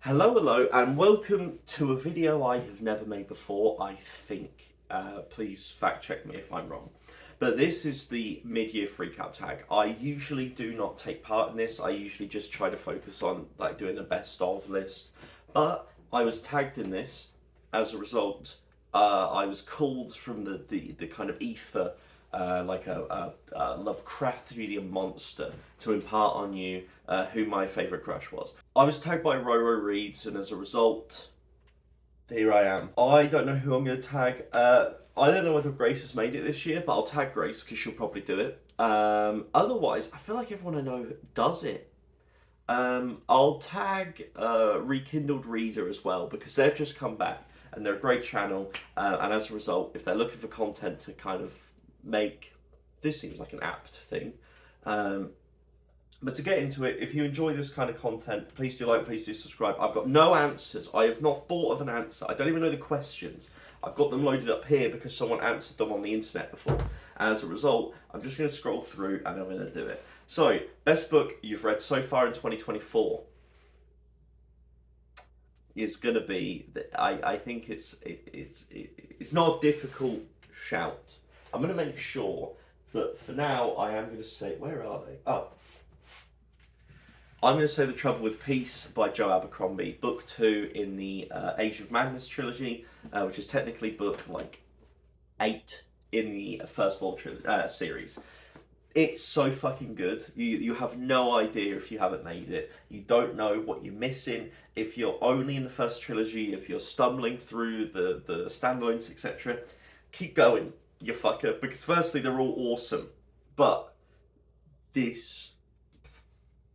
Hello, and welcome to a video I have never made before, I think. Please fact check me if I'm wrong. But this is the mid-year freakout tag. I usually do not take part in this. I usually just try to focus on doing the best of list. But I was tagged in this. As a result, I was called from the kind of ether, like a Lovecraftian monster, to impart on you who my favourite crush was. I was tagged by Roro Reads, and as a result, here I am. I don't know who I'm going to tag. I don't know whether Grace has made it this year, but I'll tag Grace because she'll probably do it. Otherwise, I feel like everyone I know does it. I'll tag Rekindled Reader as well because they've just come back and they're a great channel. And as a result, if they're looking for content to kind of make, this seems like an apt thing. But to get into it, if you enjoy this kind of content, please do like, please do subscribe. I've got no answers. I have not thought of an answer. I don't even know the questions. I've got them loaded up here because someone answered them on the internet before. And as a result, I'm just going to scroll through and I'm going to do it. So, best book you've read so far in 2024 is going to be, I think it's not a difficult shout. I'm going to make sure, but for now, I am going to say, where are they? Oh. I'm going to say The Trouble with Peace by Joe Abercrombie, book 2 in the Age of Madness trilogy, which is technically book 8 in the First Law series. It's so fucking good. You have no idea if you haven't made it. You don't know what you're missing. If you're only in the first trilogy, if you're stumbling through the standalones, etc., keep going, you fucker. Because firstly, they're all awesome. But this,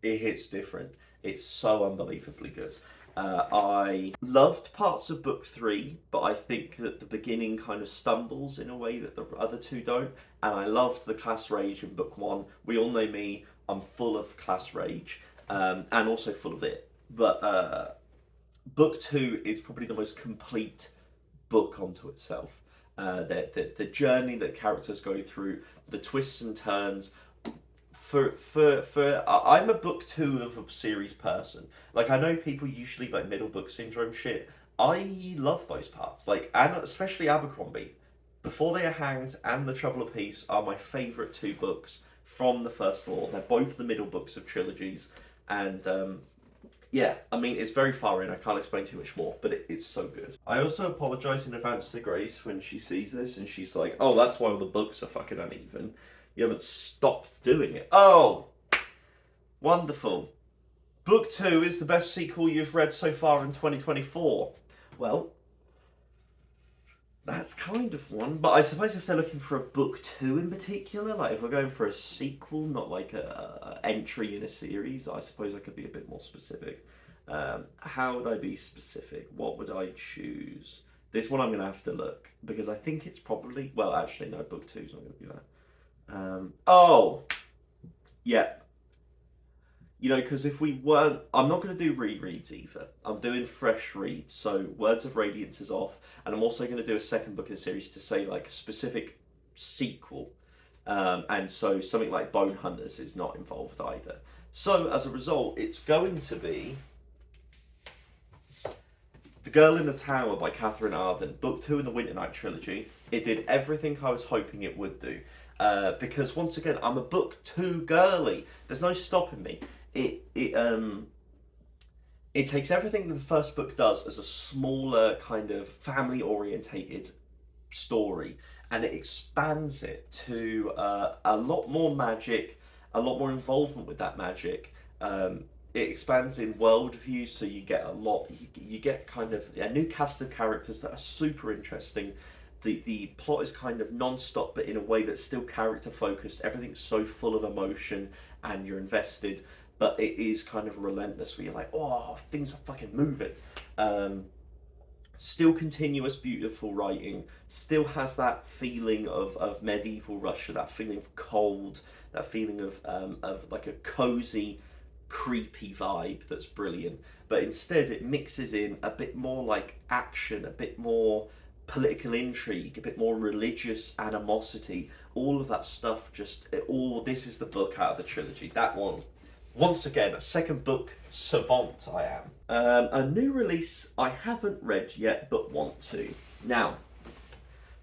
it hits different. It's so unbelievably good. I loved parts of book 3, but I think that the beginning kind of stumbles in a way that the other two don't. And I loved the class rage in book 1. We all know me, I'm full of class rage, and also full of it. But book 2 is probably the most complete book onto itself. The journey that characters go through, the twists and turns. I'm a book 2 of a series person. I know people usually middle book syndrome shit. I love those parts. And especially Abercrombie. Before They Are Hanged and The Trouble of Peace are my favourite 2 books from the First Law. They're both the middle books of trilogies. And yeah, I mean, it's very far in. I can't explain too much more, but it's so good. I also apologise in advance to Grace when she sees this and she's like, oh, that's why all the books are fucking uneven. You haven't stopped doing it. Oh, wonderful. Book 2 is the best sequel you've read so far in 2024. Well, that's kind of one. But I suppose if they're looking for a book 2 in particular, if we're going for a sequel, not a entry in a series, I suppose I could be a bit more specific. How would I be specific? What would I choose? This one I'm going to have to look, because I think it's probably, well, actually, no, book 2 is not going to be that. Oh, yeah. Because if we weren't, I'm not going to do rereads either. I'm doing fresh reads. So Words of Radiance is off, and I'm also going to do a second book in the series to say a specific sequel. And so something like Bone Hunters is not involved either. So as a result, it's going to be The Girl in the Tower by Catherine Arden, book 2 in the Winter Night trilogy. It did everything I was hoping it would do. Because once again, I'm a book 2 girly. There's no stopping me. It takes everything that the first book does as a smaller kind of family orientated story, and it expands it to a lot more magic, a lot more involvement with that magic. It expands in worldview, so you get you get kind of a new cast of characters that are super interesting. The plot is kind of non-stop, but in a way that's still character focused. Everything's so full of emotion and you're invested, but it is kind of relentless where you're like, oh, things are fucking moving. Still continuous, beautiful writing. Still has that feeling of medieval Russia, that feeling of cold, that feeling of a cozy, creepy vibe that's brilliant. But instead it mixes in a bit more action, a bit more political intrigue, a bit more religious animosity, all of that stuff. This is the book out of the trilogy. That one Once again, a second book savant I am. A new release I haven't read yet but want to. Now,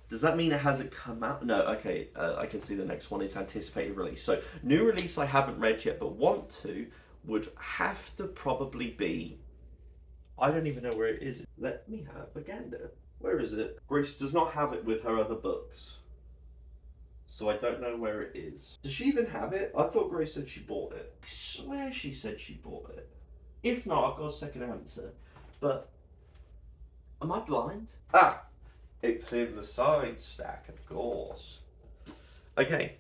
does that mean it hasn't come out? No, okay, I can see the next one is anticipated release. So, new release I haven't read yet but want to would have to probably be... I don't even know where it is. Let me have a gander. Where is it? Grace does not have it with her other books. So I don't know where it is. Does she even have it? I thought Grace said she bought it. I swear she said she bought it. If not, I've got a second answer. But, am I blind? Ah! It's in the side stack, of course. Okay.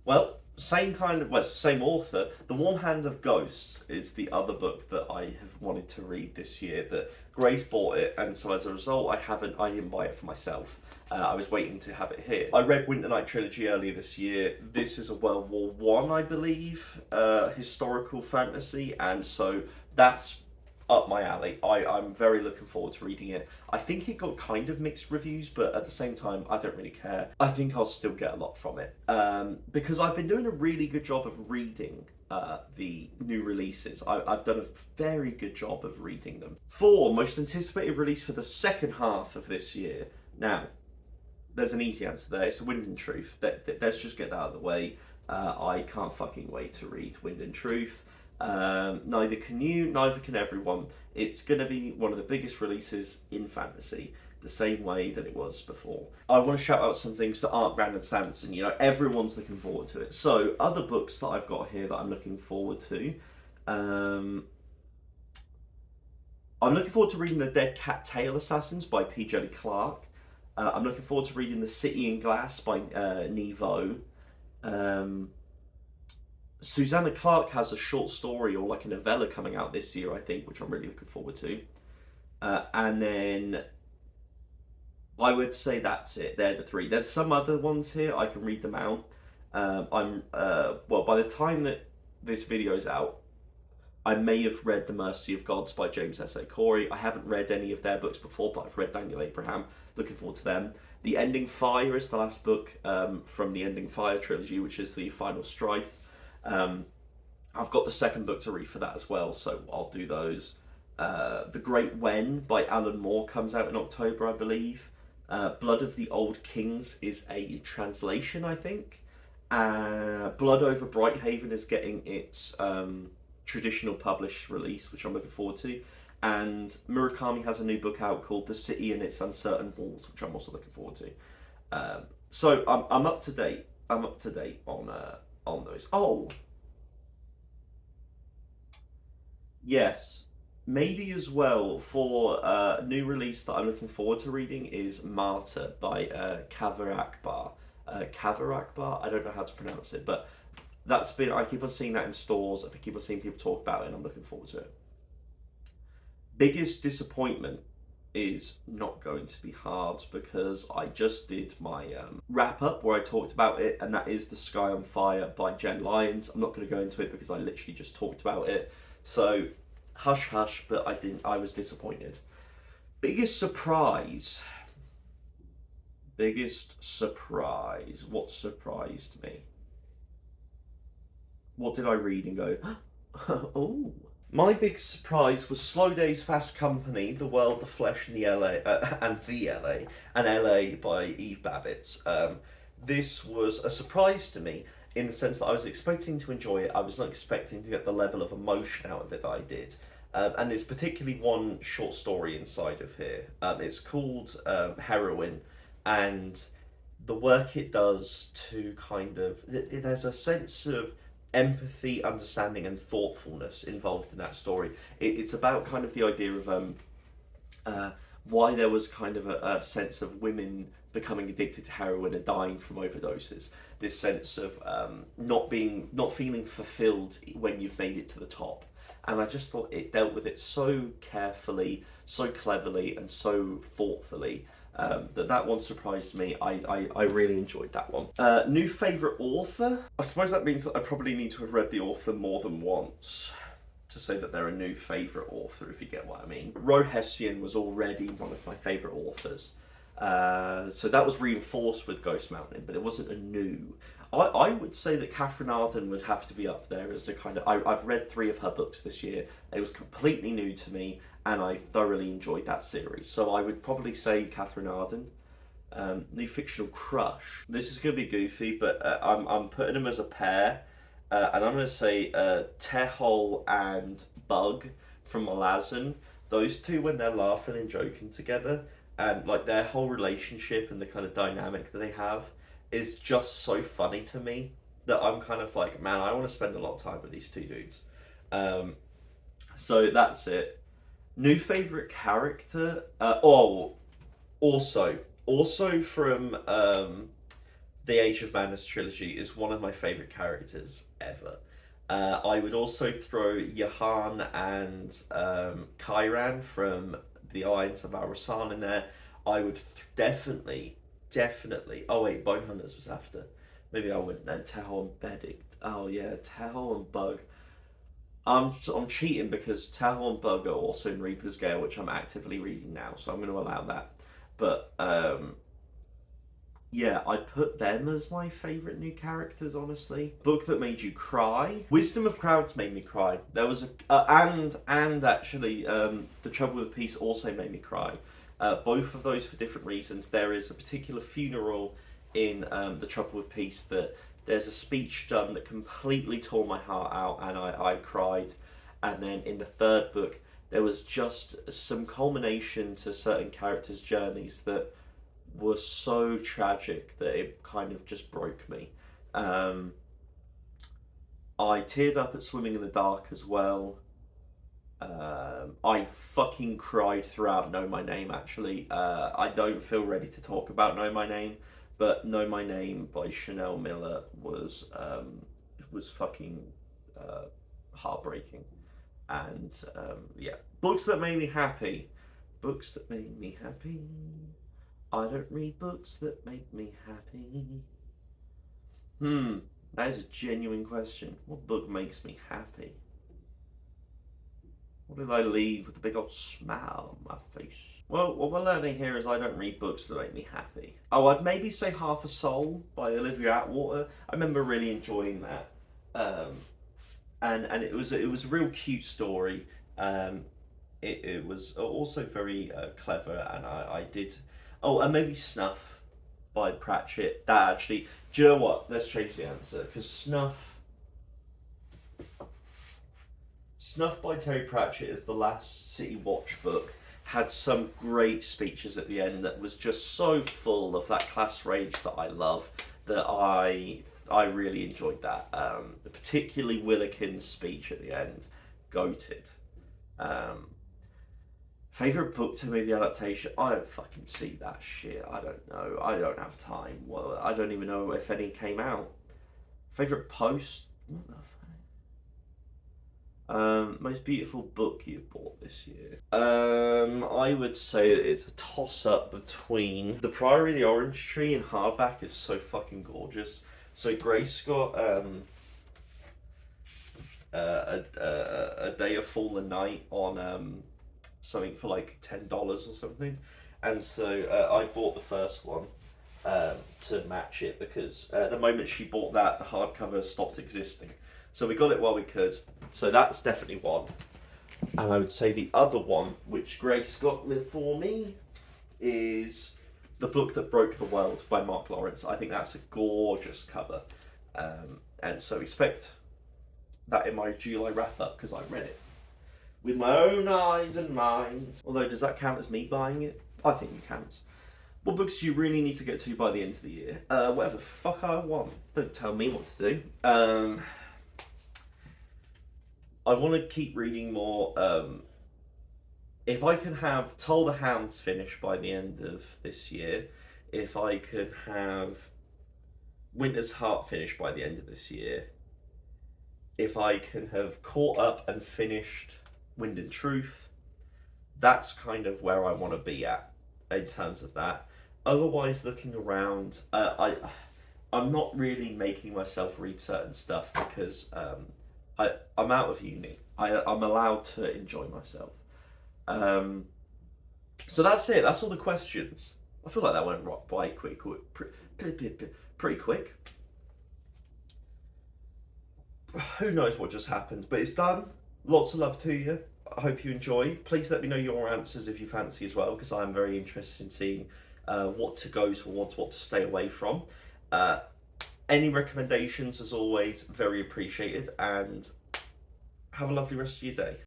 Well, same author. The Warm Hand of Ghosts is the other book that I have wanted to read this year. That Grace bought it, and so as a result, I didn't buy it for myself. I was waiting to have it here. I read Winter Night Trilogy earlier this year. This is a World War One, I believe, historical fantasy, and so that's up my alley. I'm very looking forward to reading it. I think it got kind of mixed reviews, but at the same time, I don't really care. I think I'll still get a lot from it. Because I've been doing a really good job of reading the new releases. I've done a very good job of reading them. For most anticipated release for the second half of this year. Now, there's an easy answer there. It's Wind and Truth. Let's just get that out of the way. I can't fucking wait to read Wind and Truth. Neither can you, neither can everyone. It's going to be one of the biggest releases in fantasy, the same way that it was before. I want to shout out some things that aren't Brandon Sanderson. You know, everyone's looking forward to it. So, other books that I've got here that I'm looking forward to. I'm looking forward to reading The Dead Cat Tail Assassins by P. Jelly Clark. I'm looking forward to reading The City in Glass by Nevo. Susanna Clarke has a short story or like a novella coming out this year, I think, which I'm really looking forward to. And then I would say that's it. They're the three. There's some other ones here. I can read them out. Well, by the time that this video is out, I may have read The Mercy of Gods by James S.A. Corey. I haven't read any of their books before, but I've read Daniel Abraham. Looking forward to them. The Ending Fire is the last book from the Ending Fire trilogy, which is the Final Strife. I've got the second book to read for that as well, so I'll do those. The Great Wen by Alan Moore comes out in October, I believe. Blood of the Old Kings is a translation, I think. Blood Over Brighthaven is getting its traditional published release, which I'm looking forward to. And Murakami has a new book out called The City and Its Uncertain Walls, which I'm also looking forward to. So I'm up to date. I'm up to date on those. Oh, yes. Maybe as well for a new release that I'm looking forward to reading is Martyr by Kaveh Akbar. Kaveh Akbar? I don't know how to pronounce it, but I keep on seeing that in stores. I keep on seeing people talk about it, and I'm looking forward to it. Biggest disappointment is not going to be hard because I just did my wrap up where I talked about it, and that is The Sky on Fire by Jen Lyons. I'm not going to go into it because I literally just talked about it. So hush hush, but I was disappointed. Biggest surprise. What surprised me? What did I read and go, oh. My big surprise was Slow Days, Fast Company, The World, the Flesh, and the LA by Eve Babbitt. This was a surprise to me in the sense that I was expecting to enjoy it. I was not expecting to get the level of emotion out of it that I did. And there's particularly one short story inside of here. It's called Heroine, and the work it does to kind of... There's a sense of empathy, understanding, and thoughtfulness involved in that story. It's about kind of the idea of why there was kind of a sense of women becoming addicted to heroin and dying from overdoses. This sense of not feeling fulfilled when you've made it to the top. And I just thought it dealt with it so carefully, so cleverly, and so thoughtfully. That one surprised me. I really enjoyed that one. New favourite author? I suppose that means that I probably need to have read the author more than once to say that they're a new favourite author, if you get what I mean. Ro Hession was already one of my favourite authors. So that was reinforced with Ghost Mountain, but it wasn't a new. I would say that Catherine Arden would have to be up there as a kind of. I've read 3 of her books this year. It was completely new to me, and I thoroughly enjoyed that series. So I would probably say Catherine Arden. New fictional crush. This is going to be goofy, but I'm putting them as a pair, and I'm going to say Tehol and Bug from Malazan. Those two, when they're laughing and joking together, and like their whole relationship and the kind of dynamic that they have is just so funny to me that I'm kind of like, man, I want to spend a lot of time with these 2 dudes. So that's it. New favorite character. Also from the Age of Madness trilogy is one of my favorite characters ever. I would also throw Yahan and Kairan from the Alliance of Al-Rasan in there. I would definitely. Oh wait, Bone Hunters was after. Maybe I wouldn't then. Tehol and Benedict. Oh yeah, Tehol and Bug. I'm cheating because Tehol and Bug are also in Reaper's Gale, which I'm actively reading now, so I'm going to allow that. But yeah, I put them as my favourite new characters, honestly. Book that made you cry. Wisdom of Crowds made me cry. There was and actually, The Trouble with Peace also made me cry. Both of those for different reasons. There is a particular funeral in The Trouble with Peace that there's a speech done that completely tore my heart out, and I cried. And then in the 3rd book, there was just some culmination to certain characters' journeys that were so tragic that it kind of just broke me. I teared up at Swimming in the Dark as well. I fucking cried throughout Know My Name, actually. I don't feel ready to talk about Know My Name, but Know My Name by Chanel Miller was fucking heartbreaking. And yeah, books that made me happy. Books that made me happy. I don't read books that make me happy. That is a genuine question. What book makes me happy? What did I leave with a big old smile on my face? Well, what we're learning here is I don't read books that make me happy. Oh, I'd maybe say Half a Soul by Olivia Atwater. I remember really enjoying that. And it was a real cute story. It was also very clever, and I did. Oh, and maybe Snuff by Pratchett. That actually, do you know what? Let's change the answer, because Snuff by Terry Pratchett is the last City Watch book. Had some great speeches at the end that was just so full of that class rage that I love, that I really enjoyed that. Particularly Willikins' speech at the end, goated. Favourite book to movie adaptation? I don't fucking see that shit. I don't know. I don't have time. Well, I don't even know if any came out. Favourite post? What the fuck? Most beautiful book you've bought this year? I would say that it's a toss-up between The Priory of the Orange Tree and hardback is so fucking gorgeous. So Grace got a Day of Fallen Night on something for like $10 or something, and so I bought the first one to match it, because the moment she bought that, the hardcover stopped existing. So we got it while we could. So that's definitely one. And I would say the other one, which Grace got for me, is The Book That Broke the World by Mark Lawrence. I think that's a gorgeous cover. And so expect that in my July wrap-up, because I read it with my own eyes and mind. Although, does that count as me buying it? I think it counts. What books do you really need to get to by the end of the year? Whatever the fuck I want. Don't tell me what to do. I want to keep reading more. If I can have Toll the Hounds finished by the end of this year, if I could have Winter's Heart finished by the end of this year, if I can have caught up and finished Wind and Truth, that's kind of where I want to be at in terms of that. Otherwise, looking around, I'm not really making myself read certain stuff because I'm out of uni. I'm allowed to enjoy myself. So that's it. That's all the questions. I feel like that went by pretty quick. Who knows what just happened, but it's done. Lots of love to you. I hope you enjoy. Please let me know your answers if you fancy as well, because I'm very interested in seeing what to go towards, what to stay away from. Any recommendations, as always, very appreciated, and have a lovely rest of your day.